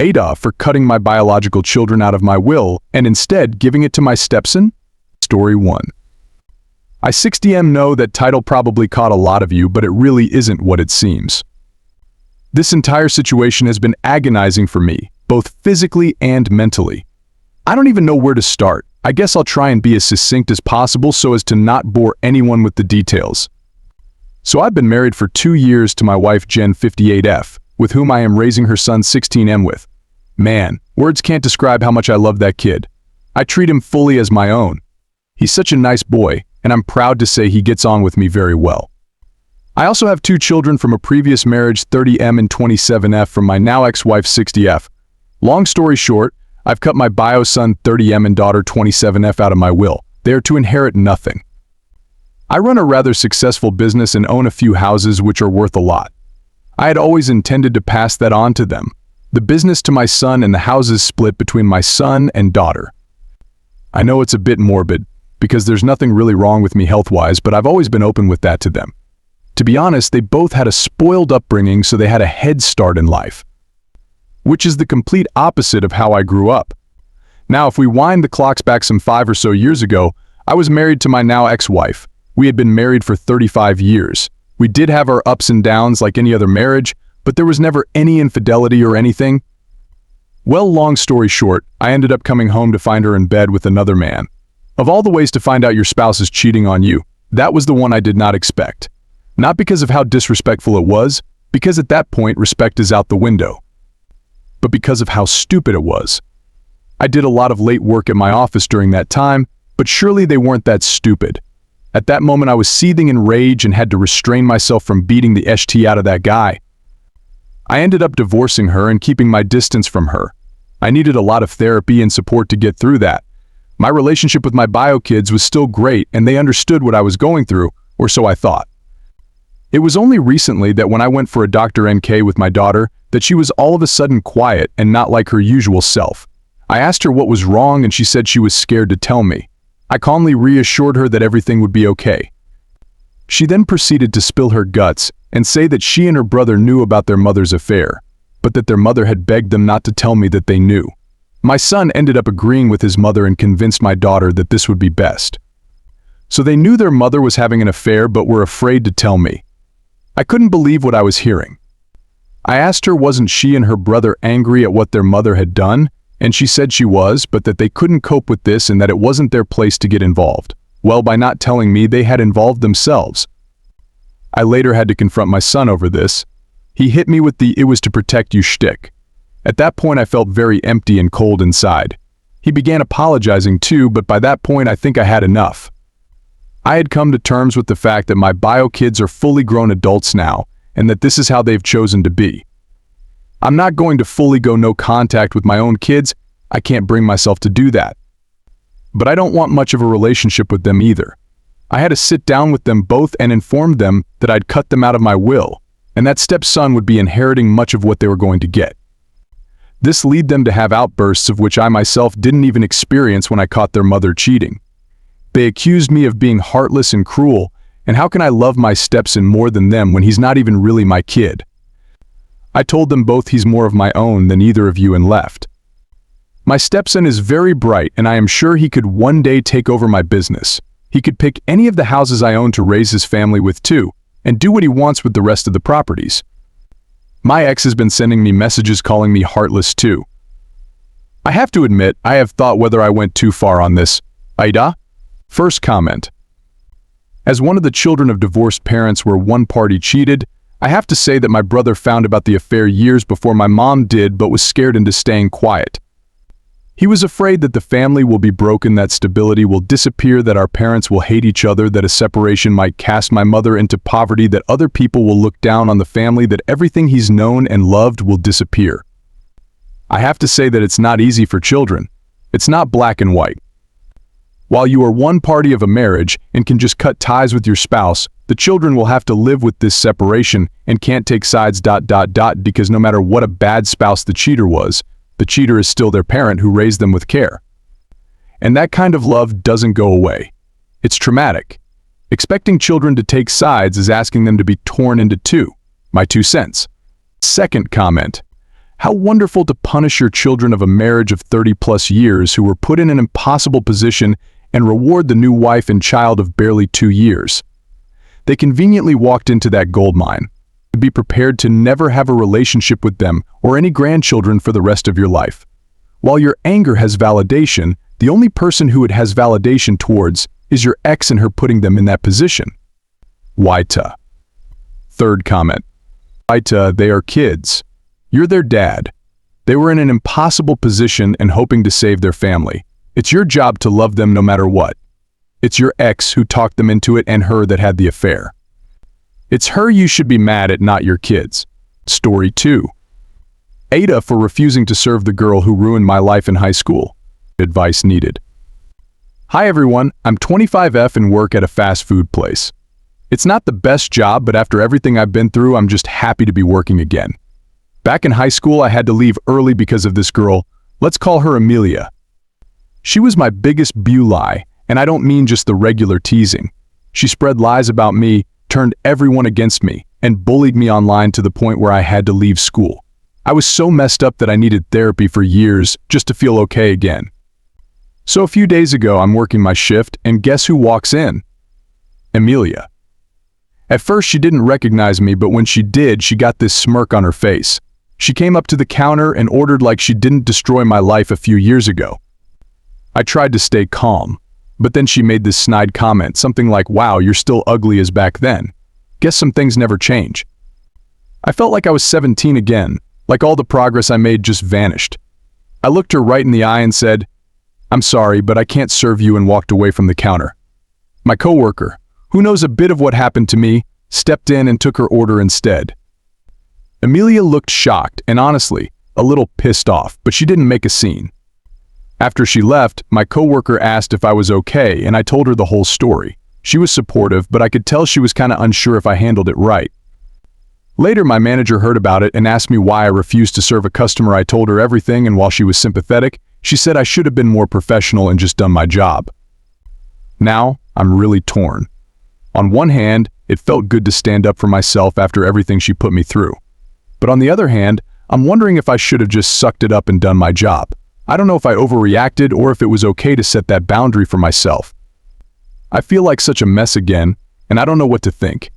AITAH for cutting my biological children out of my will and instead giving it to my stepson? Story 1. I 60M know that title probably caught a lot of you, but it really isn't what it seems. This entire situation has been agonizing for me, both physically and mentally. I don't even know where to start. I guess I'll try and be as succinct as possible so as to not bore anyone with the details. So I've been married for 2 years to my wife Jen 58F, with whom I am raising her son 16M with. Man, words can't describe how much I love that kid. I treat him fully as my own. He's such a nice boy, and I'm proud to say he gets on with me very well. I also have 2 children from a previous marriage, 30M and 27F, from my now ex-wife 60F. Long story short, I've cut my bio son 30M and daughter 27F out of my will. They are to inherit nothing. I run a rather successful business and own a few houses which are worth a lot. I had always intended to pass that on to them. The business to my son and the houses split between my son and daughter. I know it's a bit morbid, because there's nothing really wrong with me health-wise, but I've always been open with that to them. To be honest, they both had a spoiled upbringing, so they had a head start in life, which is the complete opposite of how I grew up. Now, if we wind the clocks back some 5 or so years ago, I was married to my now ex-wife. We had been married for 35 years. We did have our ups and downs like any other marriage, but there was never any infidelity or anything. Well, long story short, I ended up coming home to find her in bed with another man. Of all the ways to find out your spouse is cheating on you, that was the one I did not expect. Not because of how disrespectful it was, because at that point respect is out the window, but because of how stupid it was. I did a lot of late work at my office during that time, but surely they weren't that stupid. At that moment I was seething in rage and had to restrain myself from beating the ST out of that guy. I ended up divorcing her and keeping my distance from her. I needed a lot of therapy and support to get through that. My relationship with my bio kids was still great and they understood what I was going through, or so I thought. It was only recently that when I went for a Dr. NK with my daughter that she was all of a sudden quiet and not like her usual self. I asked her what was wrong and she said she was scared to tell me. I calmly reassured her that everything would be okay. She then proceeded to spill her guts and say that she and her brother knew about their mother's affair, but that their mother had begged them not to tell me that they knew. My son ended up agreeing with his mother and convinced my daughter that this would be best. So they knew their mother was having an affair but were afraid to tell me. I couldn't believe what I was hearing. I asked her wasn't she and her brother angry at what their mother had done, and she said she was, but that they couldn't cope with this and that it wasn't their place to get involved. Well, by not telling me, they had involved themselves. I later had to confront my son over this. He hit me with the "it was to protect you" shtick. At that point I felt very empty and cold inside. He began apologizing too, but by that point I think I had enough. I had come to terms with the fact that my bio kids are fully grown adults now, and that this is how they've chosen to be. I'm not going to fully go no contact with my own kids. I can't bring myself to do that. But I don't want much of a relationship with them either. I had to sit down with them both and inform them that I'd cut them out of my will, and that stepson would be inheriting much of what they were going to get. This led them to have outbursts of which I myself didn't even experience when I caught their mother cheating. They accused me of being heartless and cruel, and how can I love my stepson more than them when he's not even really my kid? I told them both he's more of my own than either of you and left. My stepson is very bright and I am sure he could one day take over my business. He could pick any of the houses I own to raise his family with too, and do what he wants with the rest of the properties. My ex has been sending me messages calling me heartless too. I have to admit, I have thought whether I went too far on this. AITAH? First comment. As one of the children of divorced parents where one party cheated, I have to say that my brother found about the affair years before my mom did but was scared into staying quiet. He was afraid that the family will be broken, that stability will disappear, that our parents will hate each other, that a separation might cast my mother into poverty, that other people will look down on the family, that everything he's known and loved will disappear. I have to say that it's not easy for children. It's not black and white. While you are one party of a marriage and can just cut ties with your spouse, the children will have to live with this separation and can't take sides ... because no matter what a bad spouse the cheater was, the cheater is still their parent who raised them with care. And that kind of love doesn't go away. It's traumatic. Expecting children to take sides is asking them to be torn into two. My 2 cents. Second comment. How wonderful to punish your children of a marriage of 30+ years who were put in an impossible position and reward the new wife and child of barely 2 years. They conveniently walked into that gold mine. Be prepared to never have a relationship with them or any grandchildren for the rest of your life. While your anger has validation, the only person who it has validation towards is your ex and her putting them in that position. AITAH. Third comment. AITAH, they are kids. You're their dad. They were in an impossible position and hoping to save their family. It's your job to love them no matter what. It's your ex who talked them into it and her that had the affair. It's her you should be mad at, not your kids. Story 2. AITAH for refusing to serve the girl who ruined my life in high school. Advice needed. Hi everyone, I'm 25F and work at a fast food place. It's not the best job, but after everything I've been through, I'm just happy to be working again. Back in high school, I had to leave early because of this girl. Let's call her Amelia. She was my biggest lie, and I don't mean just the regular teasing. She spread lies about me, turned everyone against me, and bullied me online to the point where I had to leave school. I was so messed up that I needed therapy for years just to feel okay again. So a few days ago, I'm working my shift, and guess who walks in? Amelia. At first, she didn't recognize me, but when she did, she got this smirk on her face. She came up to the counter and ordered like she didn't destroy my life a few years ago. I tried to stay calm, but then she made this snide comment, something like, "Wow, you're still ugly as back then. Guess some things never change." I felt like I was 17 again, like all the progress I made just vanished. I looked her right in the eye and said, "I'm sorry, but I can't serve you," and walked away from the counter. My coworker, who knows a bit of what happened to me, stepped in and took her order instead. Amelia looked shocked and honestly, a little pissed off, but she didn't make a scene. After she left, my coworker asked if I was okay, and I told her the whole story. She was supportive, but I could tell she was kind of unsure if I handled it right. Later, my manager heard about it and asked me why I refused to serve a customer. I told her everything, and while she was sympathetic, she said I should have been more professional and just done my job. Now, I'm really torn. On one hand, it felt good to stand up for myself after everything she put me through. But on the other hand, I'm wondering if I should have just sucked it up and done my job. I don't know if I overreacted or if it was okay to set that boundary for myself. I feel like such a mess again, and I don't know what to think.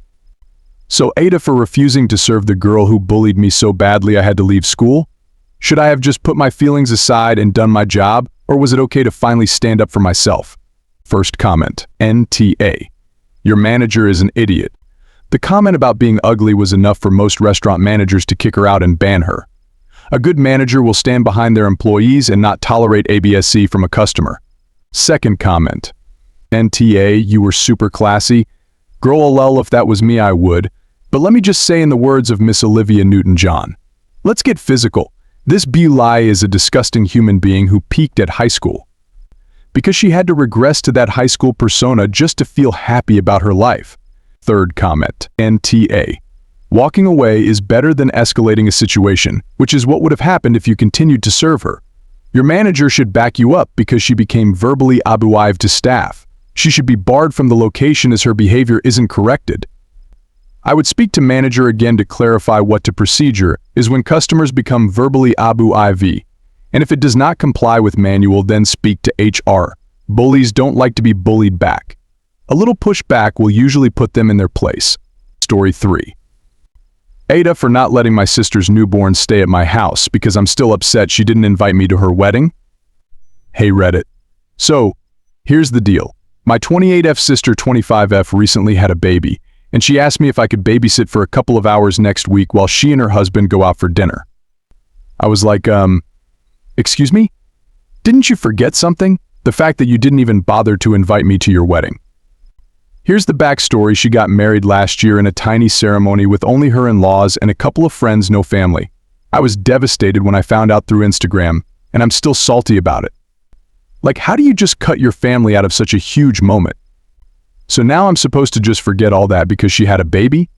So AITAH for refusing to serve the girl who bullied me so badly I had to leave school? Should I have just put my feelings aside and done my job, or was it okay to finally stand up for myself? First comment, NTA. Your manager is an idiot. The comment about being ugly was enough for most restaurant managers to kick her out and ban her. A good manager will stand behind their employees and not tolerate ABSC from a customer. Second comment, NTA, you were super classy. Girl, lol, if that was me, I would. But let me just say in the words of Miss Olivia Newton-John, let's get physical. This lie is a disgusting human being who peaked at high school. Because she had to regress to that high school persona just to feel happy about her life. Third comment, NTA. Walking away is better than escalating a situation, which is what would have happened if you continued to serve her. Your manager should back you up because she became verbally abusive to staff. She should be barred from the location as her behavior isn't corrected. I would speak to manager again to clarify what the procedure is when customers become verbally abusive. And if it does not comply with manual, then speak to HR. Bullies don't like to be bullied back. A little pushback will usually put them in their place. Story 3. AITAH for not letting my sister's newborn stay at my house because I'm still upset she didn't invite me to her wedding. Hey Reddit. So, here's the deal. My 28F sister 25F recently had a baby, and she asked me if I could babysit for a couple of hours next week while she and her husband go out for dinner. I was like, excuse me? Didn't you forget something? The fact that you didn't even bother to invite me to your wedding. Here's the backstory. She got married last year in a tiny ceremony with only her in-laws and a couple of friends, no family. I was devastated when I found out through Instagram, and I'm still salty about it. Like, how do you just cut your family out of such a huge moment? So now I'm supposed to just forget all that because she had a baby?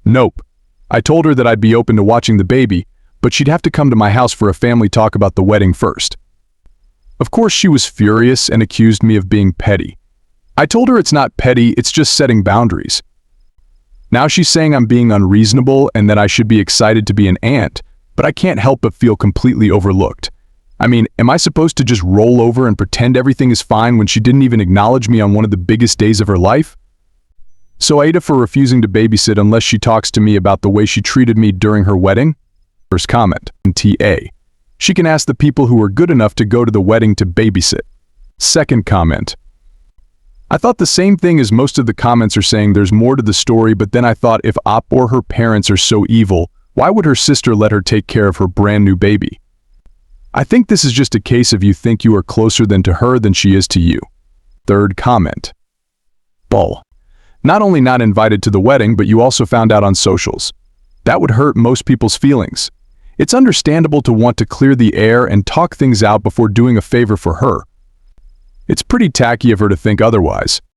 Nope. I told her that I'd be open to watching the baby, but she'd have to come to my house for a family talk about the wedding first. Of course, she was furious and accused me of being petty. I told her it's not petty, it's just setting boundaries. Now she's saying I'm being unreasonable and that I should be excited to be an aunt, but I can't help but feel completely overlooked. I mean, am I supposed to just roll over and pretend everything is fine when she didn't even acknowledge me on one of the biggest days of her life? So AITAH for refusing to babysit unless she talks to me about the way she treated me during her wedding? First comment, TA. She can ask the people who were good enough to go to the wedding to babysit. Second comment. I thought the same thing as most of the comments are saying there's more to the story, but then I thought if Op or her parents are so evil, why would her sister let her take care of her brand new baby? I think this is just a case of you think you are closer to her than she is to you. Third comment. Bull. Not only not invited to the wedding, but you also found out on socials. That would hurt most people's feelings. It's understandable to want to clear the air and talk things out before doing a favor for her. It's pretty tacky of her to think otherwise.